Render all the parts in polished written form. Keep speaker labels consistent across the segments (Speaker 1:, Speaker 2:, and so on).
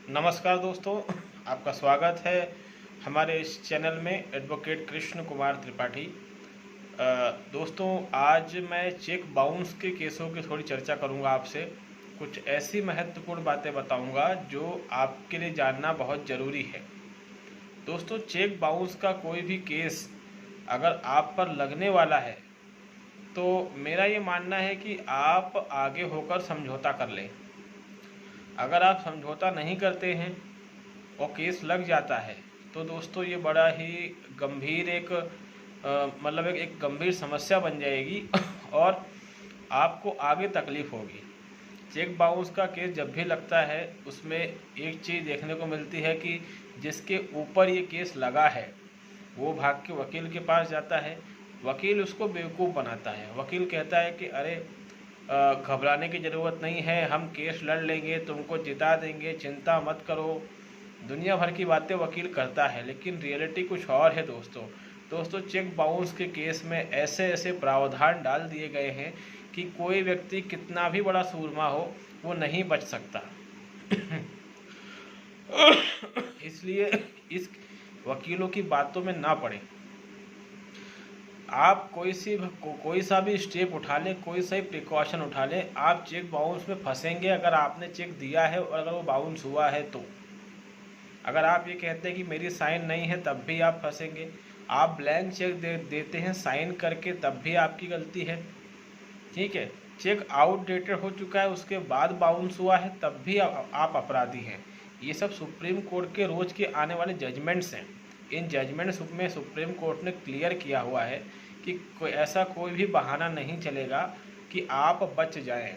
Speaker 1: नमस्कार दोस्तों, आपका स्वागत है हमारे इस चैनल में एडवोकेट कृष्ण कुमार त्रिपाठी। दोस्तों, आज मैं चेक बाउंस के केसों की थोड़ी चर्चा करूंगा आपसे। कुछ ऐसी महत्वपूर्ण बातें बताऊंगा जो आपके लिए जानना बहुत ज़रूरी है। दोस्तों, चेक बाउंस का कोई भी केस अगर आप पर लगने वाला है तो मेरा ये मानना है कि आप आगे होकर समझौता कर लें। अगर आप समझौता नहीं करते हैं और केस लग जाता है तो दोस्तों ये बड़ा ही गंभीर मतलब एक गंभीर समस्या बन जाएगी और आपको आगे तकलीफ होगी। चेक बाउंस का केस जब भी लगता है उसमें एक चीज़ देखने को मिलती है कि जिसके ऊपर ये केस लगा है वो भाग के वकील के पास जाता है। वकील उसको बेवकूफ़ बनाता है। वकील कहता है कि अरे घबराने की ज़रूरत नहीं है, हम केस लड़ लेंगे, तुमको जिता देंगे, चिंता मत करो। दुनिया भर की बातें वकील करता है, लेकिन रियलिटी कुछ और है दोस्तों। चेक बाउंस के केस में ऐसे ऐसे प्रावधान डाल दिए गए हैं कि कोई व्यक्ति कितना भी बड़ा सूरमा हो वो नहीं बच सकता। इसलिए इस वकीलों की बातों में ना पड़े। आप कोई सा भी स्टेप उठा लें, कोई सा ही प्रिकॉशन उठा लें, आप चेक बाउंस में फंसेंगे अगर आपने चेक दिया है और अगर वो बाउंस हुआ है तो। अगर आप ये कहते हैं कि मेरी साइन नहीं है तब भी आप फंसेंगे। आप ब्लैंक चेक देते हैं साइन करके तब भी आपकी गलती है। ठीक है, चेक आउटडेटेड हो चुका है उसके बाद बाउंस हुआ है तब भी आप अपराधी हैं। ये सब सुप्रीम कोर्ट के रोज़ के आने वाले जजमेंट्स हैं। इन जजमेंट्स में सुप्रीम कोर्ट ने क्लियर किया हुआ है कि कोई भी बहाना नहीं चलेगा कि आप बच जाएं।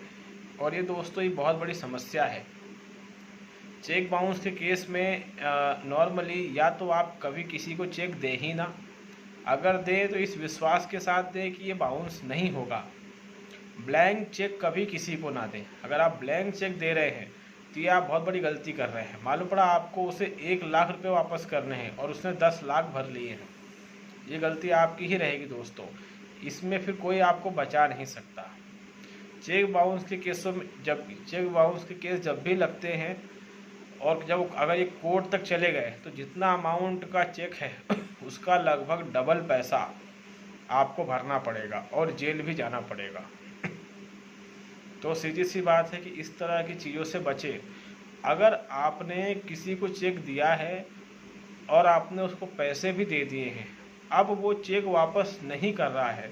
Speaker 1: और ये दोस्तों ये बहुत बड़ी समस्या है। चेक बाउंस के केस में नॉर्मली या तो आप कभी किसी को चेक दे ही ना, अगर दे तो इस विश्वास के साथ दे कि ये बाउंस नहीं होगा। ब्लैंक चेक कभी किसी को ना दें। अगर आप ब्लैंक चेक दे रहे हैं तो ये आप बहुत बड़ी गलती कर रहे हैं। मालूम पड़ा आपको उसे 1 लाख रुपए वापस करने हैं और उसने 10 लाख भर लिए हैं। ये गलती आपकी ही रहेगी दोस्तों, इसमें फिर कोई आपको बचा नहीं सकता। चेक बाउंस के केसों में चेक बाउंस के केस जब भी लगते हैं और जब अगर ये कोर्ट तक चले गए तो जितना अमाउंट का चेक है उसका लगभग डबल पैसा आपको भरना पड़ेगा और जेल भी जाना पड़ेगा। तो सीधी सी बात है कि इस तरह की चीज़ों से बचें। अगर आपने किसी को चेक दिया है और आपने उसको पैसे भी दे दिए हैं, अब वो चेक वापस नहीं कर रहा है,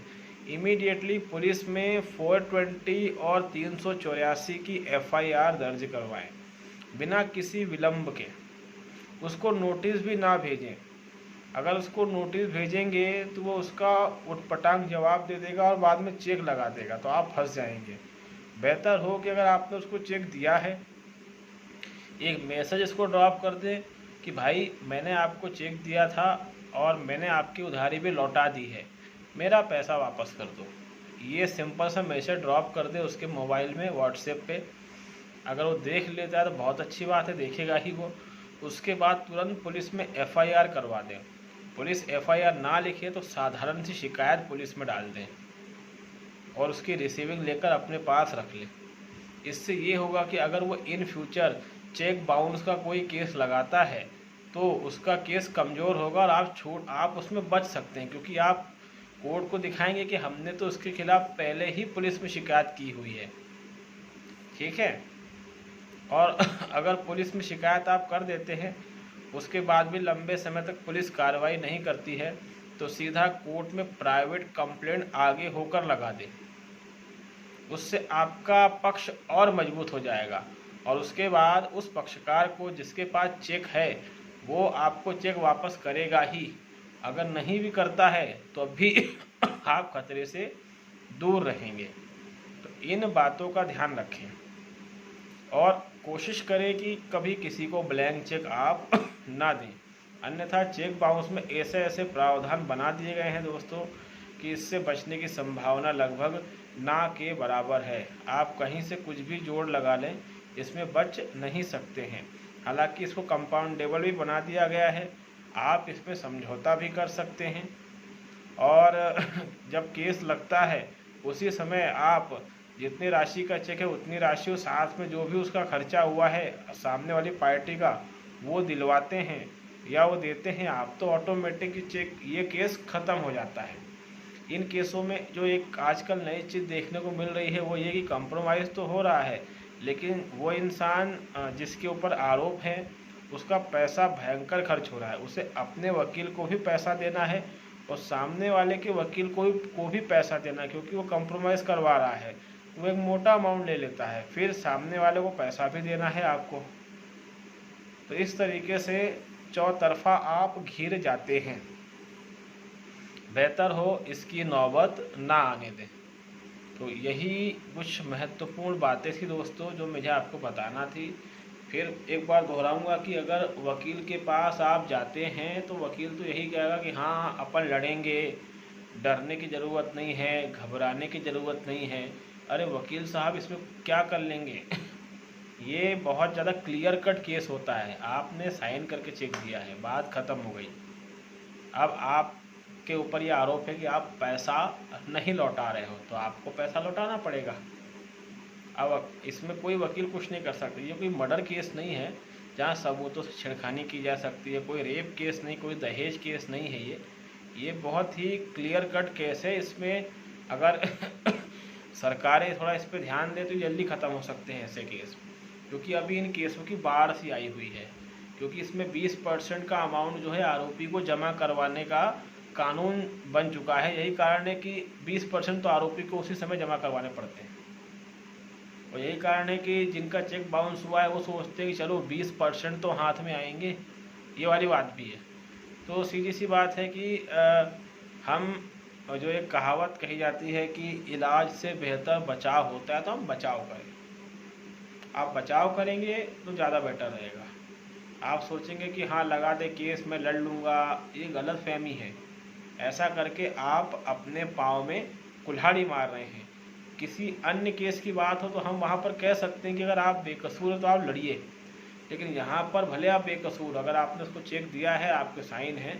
Speaker 1: इमीडिएटली पुलिस में 420 और 384 की एफआईआर दर्ज करवाएं बिना किसी विलंब के। उसको नोटिस भी ना भेजें। अगर उसको नोटिस भेजेंगे तो वो उसका उटपटांग जवाब दे देगा और बाद में चेक लगा देगा, तो आप फंस जाएंगे। बेहतर हो कि अगर आपने उसको चेक दिया है, एक मैसेज इसको ड्रॉप कर दें कि भाई मैंने आपको चेक दिया था और मैंने आपकी उधारी भी लौटा दी है, मेरा पैसा वापस कर दो। ये सिंपल सा मैसेज ड्रॉप कर दे उसके मोबाइल में, व्हाट्सएप पे। अगर वो देख लेता है तो बहुत अच्छी बात है, देखेगा ही वो। उसके बाद तुरंत पुलिस में एफआईआर करवा दें। पुलिस एफआईआर ना लिखे तो साधारण सी शिकायत पुलिस में डाल दें और उसकी रिसीविंग लेकर अपने पास रख लें। इससे ये होगा कि अगर वो इन फ्यूचर चेक बाउंस का कोई केस लगाता है तो उसका केस कमज़ोर होगा और आप उसमें बच सकते हैं, क्योंकि आप कोर्ट को दिखाएंगे कि हमने तो उसके खिलाफ पहले ही पुलिस में शिकायत की हुई है। ठीक है, और अगर पुलिस में शिकायत आप कर देते हैं उसके बाद भी लंबे समय तक पुलिस कार्रवाई नहीं करती है तो सीधा कोर्ट में प्राइवेट कंप्लेंट आगे होकर लगा दे। उससे आपका पक्ष और मजबूत हो जाएगा और उसके बाद उस पक्षकार को जिसके पास चेक है वो आपको चेक वापस करेगा ही। अगर नहीं भी करता है तो भी आप खतरे से दूर रहेंगे। तो इन बातों का ध्यान रखें और कोशिश करें कि कभी किसी को ब्लैंक चेक आप ना दें, अन्यथा चेक बाउंस में ऐसे ऐसे प्रावधान बना दिए गए हैं दोस्तों कि इससे बचने की संभावना लगभग ना के बराबर है। आप कहीं से कुछ भी जोड़ लगा लें, इसमें बच नहीं सकते हैं। हालांकि इसको कंपाउंडेबल भी बना दिया गया है, आप इसमें समझौता भी कर सकते हैं और जब केस लगता है उसी समय आप जितनी राशि का चेक है उतनी राशि और साथ में जो भी उसका खर्चा हुआ है सामने वाली पार्टी का वो दिलवाते हैं या वो देते हैं आप, तो ऑटोमेटिक चेक ये केस ख़त्म हो जाता है। इन केसों में जो एक आजकल नई चीज़ देखने को मिल रही है वो ये कि कंप्रोमाइज़ तो हो रहा है, लेकिन वो इंसान जिसके ऊपर आरोप है उसका पैसा भयंकर खर्च हो रहा है। उसे अपने वकील को भी पैसा देना है और सामने वाले के वकील को भी पैसा देना है, क्योंकि वो कंप्रोमाइज़ करवा रहा है। वो एक मोटा अमाउंट ले लेता है, फिर सामने वाले को पैसा भी देना है आपको। तो इस तरीके से चौतरफा आप घिर जाते हैं। बेहतर हो इसकी नौबत ना आने दें। तो यही कुछ महत्वपूर्ण बातें थी दोस्तों जो मुझे आपको बताना थी। फिर एक बार दोहराऊंगा कि अगर वकील के पास आप जाते हैं तो वकील तो यही कहेगा कि हाँ अपन लड़ेंगे, डरने की ज़रूरत नहीं है, घबराने की ज़रूरत नहीं है। अरे वकील साहब इसमें क्या कर लेंगे ये बहुत ज़्यादा क्लियर कट केस होता है। आपने साइन करके चेक दिया है, बात ख़त्म हो गई। अब आपके ऊपर ये आरोप है कि आप पैसा नहीं लौटा रहे हो, तो आपको पैसा लौटाना पड़ेगा। अब इसमें कोई वकील कुछ नहीं कर सकता। ये कोई मर्डर केस नहीं है जहाँ सबूतों से छेड़खानी की जा सकती है, कोई रेप केस नहीं, कोई दहेज केस नहीं है। ये बहुत ही क्लियर कट केस है। इसमें अगर सरकारें थोड़ा इस पर ध्यान दें तो जल्दी ख़त्म हो सकते हैं ऐसे केस, क्योंकि अभी इन केसों की बाढ़ सी आई हुई है। क्योंकि इसमें 20% का अमाउंट जो है आरोपी को जमा करवाने का कानून बन चुका है। यही कारण है कि 20% तो आरोपी को उसी समय जमा करवाने पड़ते हैं। और यही कारण है कि जिनका चेक बाउंस हुआ है वो सोचते हैं कि चलो 20% तो हाथ में आएंगे, ये वाली बात भी है। तो सीधी सी बात है कि हम जो एक कहावत कही जाती है कि इलाज से बेहतर बचाव होता है, तो हम बचाव करें। आप बचाव करेंगे तो ज़्यादा बेटर रहेगा। आप सोचेंगे कि हाँ लगा दे केस में लड़ लूँगा, ये गलत फहमी है। ऐसा करके आप अपने पाँव में कुल्हाड़ी मार रहे हैं। किसी अन्य केस की बात हो तो हम वहाँ पर कह सकते हैं कि अगर आप बेकसूर हो तो आप लड़िए, लेकिन यहाँ पर भले आप बेकसूर, अगर आपने उसको चेक दिया है, आपके साइन हैं,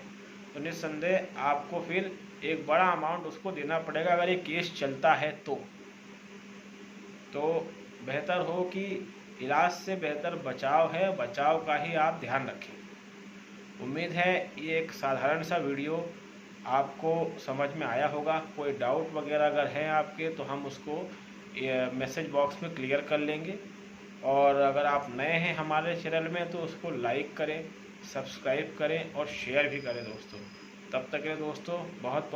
Speaker 1: तो निस्संदेह आपको फिर एक बड़ा अमाउंट उसको देना पड़ेगा अगर ये केस चलता है तो बेहतर हो कि इलाज से बेहतर बचाव है, बचाव का ही आप ध्यान रखें। उम्मीद है ये एक साधारण सा वीडियो आपको समझ में आया होगा। कोई डाउट वगैरह अगर है आपके तो हम उसको मैसेज बॉक्स में क्लियर कर लेंगे। और अगर आप नए हैं हमारे चैनल में तो उसको लाइक करें, सब्सक्राइब करें और शेयर भी करें दोस्तों। तब तक के लिए दोस्तों बहुत